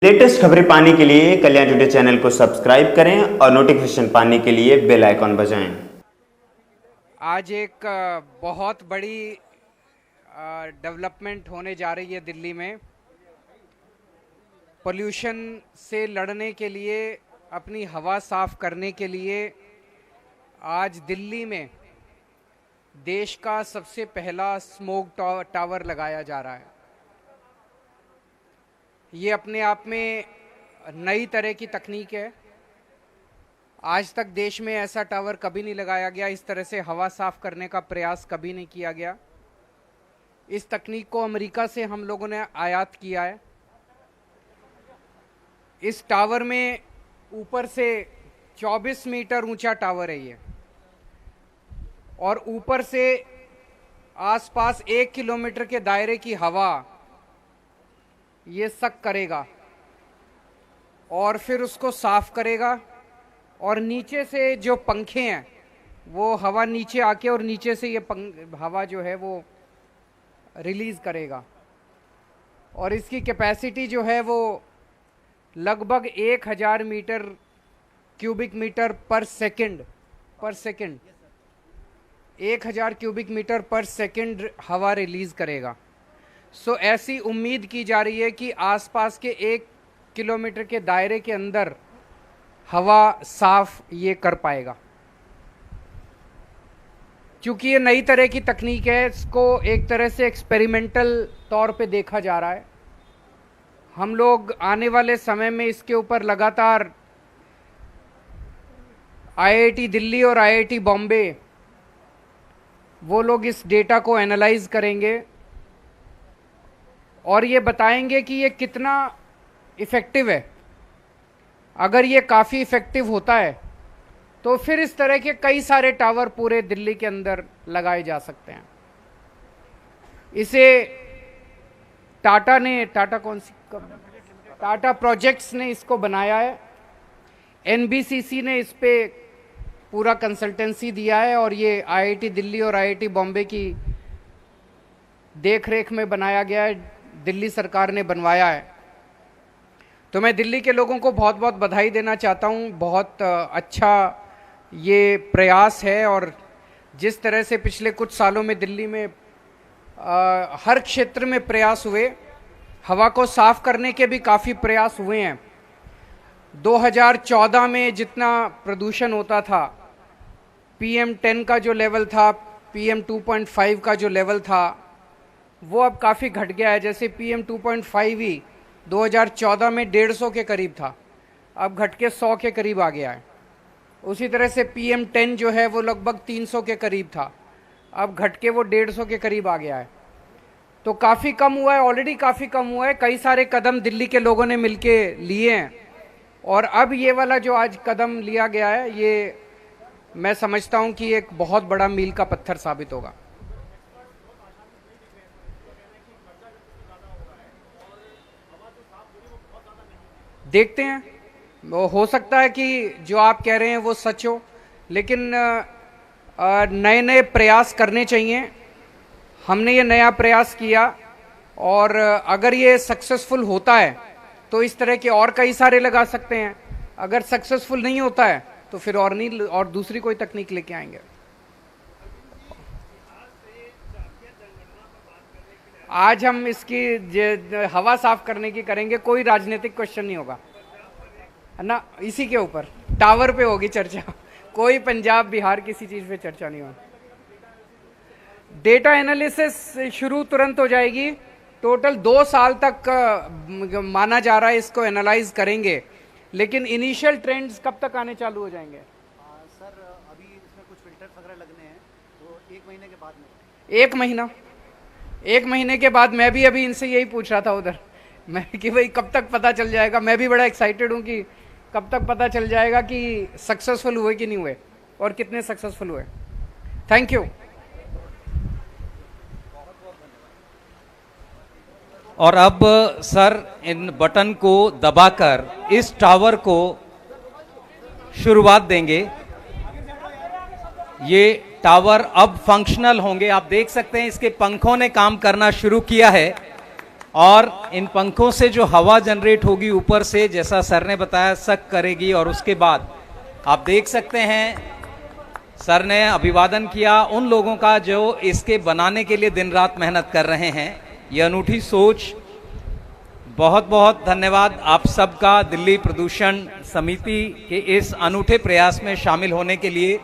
Latest खबरें पाने के लिए कल्याण टुडे चैनल को सब्सक्राइब करें और नोटिफिकेशन पाने के लिए बेल आइकॉन बजाएं। आज एक बहुत बड़ी डेवलपमेंट होने जा रही है दिल्ली में। पोल्यूशन से लड़ने के लिए, अपनी हवा साफ करने के लिए आज दिल्ली में देश का सबसे पहला स्मोक टावर लगाया जा रहा है। ये अपने आप में नई तरह की तकनीक है। आज तक देश में ऐसा टावर कभी नहीं लगाया गया, इस तरह से हवा साफ करने का प्रयास कभी नहीं किया गया। इस तकनीक को अमेरिका से हम लोगों ने आयात किया है। इस टावर में ऊपर से 24 मीटर ऊंचा टावर है ये, और ऊपर से आसपास 1 किलोमीटर के दायरे की हवा ये सक करेगा और फिर उसको साफ करेगा, और नीचे से जो पंखे हैं वो हवा नीचे आके और नीचे से ये हवा जो है वो रिलीज करेगा। और इसकी कैपेसिटी जो है वो लगभग 1000 मीटर क्यूबिक मीटर पर सेकंड 1000 क्यूबिक मीटर पर सेकंड हवा रिलीज करेगा। सो ऐसी उम्मीद की जा रही है कि आसपास के 1 किलोमीटर के दायरे के अंदर हवा साफ ये कर पाएगा। क्योंकि ये नई तरह की तकनीक है, इसको एक तरह से एक्सपेरिमेंटल तौर पे देखा जा रहा है। हम लोग आने वाले समय में इसके ऊपर लगातार आईआईटी दिल्ली और आईआईटी बॉम्बे वो लोग इस डेटा को एनालाइज करेंगे और ये बताएंगे कि ये कितना इफ़ेक्टिव है। अगर ये काफ़ी इफ़ेक्टिव होता है तो फिर इस तरह के कई सारे टावर पूरे दिल्ली के अंदर लगाए जा सकते हैं। इसे टाटा प्रोजेक्ट्स ने इसको बनाया है। एनबीसीसी ने इस पे पूरा कंसल्टेंसी दिया है और ये आईआईटी दिल्ली और आईआईटी बॉम्बे की देखरेख में बनाया गया है, दिल्ली सरकार ने बनवाया है। तो मैं दिल्ली के लोगों को बहुत बहुत बधाई देना चाहता हूँ। बहुत अच्छा ये प्रयास है, और जिस तरह से पिछले कुछ सालों में दिल्ली में हर क्षेत्र में प्रयास हुए, हवा को साफ करने के भी काफ़ी प्रयास हुए हैं। 2014 में जितना प्रदूषण होता था, PM10 का जो लेवल था, PM2.5 का जो लेवल था, वो अब काफ़ी घट गया है। जैसे PM2.5 ही 2014 में 150 के करीब था, अब घट के 100 के करीब आ गया है। उसी तरह से PM10 जो है वो लगभग 300 के करीब था, अब घट के वो 150 के करीब आ गया है। तो काफ़ी कम हुआ है, ऑलरेडी काफ़ी कम हुआ है। कई सारे कदम दिल्ली के लोगों ने मिलके लिए हैं, और अब ये वाला जो आज कदम लिया गया है, ये मैं समझता हूँ कि एक बहुत बड़ा मील का पत्थर साबित होगा। देखते हैं, वो हो सकता है कि जो आप कह रहे हैं वो सच हो, लेकिन नए नए प्रयास करने चाहिए। हमने ये नया प्रयास किया, और अगर ये सक्सेसफुल होता है तो इस तरह के और कई सारे लगा सकते हैं। अगर सक्सेसफुल नहीं होता है तो फिर और नहीं, और दूसरी कोई तकनीक लेके आएंगे। आज हम इसकी हवा साफ करने की करेंगे, कोई राजनीतिक क्वेश्चन नहीं होगा, है ना। इसी के ऊपर टावर पे होगी चर्चा, कोई पंजाब बिहार किसी चीज पे चर्चा नहीं होगी। डेटा एनालिसिस शुरू तुरंत हो जाएगी। टोटल 2 साल तक माना जा रहा है इसको एनालाइज करेंगे, लेकिन इनिशियल ट्रेंड्स कब तक आने चालू हो जाएंगे? सर अभी इसमें कुछ फिल्टर्स वगैरह लगने हैं, तो 1 महीने के बाद में। 1 महीने के बाद मैं भी अभी इनसे यही पूछ रहा था उधर, मैं कि भाई कब तक पता चल जाएगा। मैं भी बड़ा एक्साइटेड हूँ कि कब तक पता चल जाएगा कि सक्सेसफुल हुए कि नहीं हुए, और कितने सक्सेसफुल हुए। Thank you. और अब सर इन बटन को दबाकर इस टावर को शुरुआत देंगे। ये टावर अब फंक्शनल होंगे। आप देख सकते हैं इसके पंखों ने काम करना शुरू किया है। और इन पंखों से जो हवा जनरेट होगी ऊपर से, जैसा सर ने बताया, सक करेगी और उसके बाद आप देख सकते हैं सर ने अभिवादन किया उन लोगों का जो इसके बनाने के लिए दिन रात मेहनत कर रहे हैं। ये अनूठी सोच, बहुत बहुत धन्यवाद आप सबका दिल्ली प्रदूषण समिति के इस अनूठे प्रयास में शामिल होने के लिए।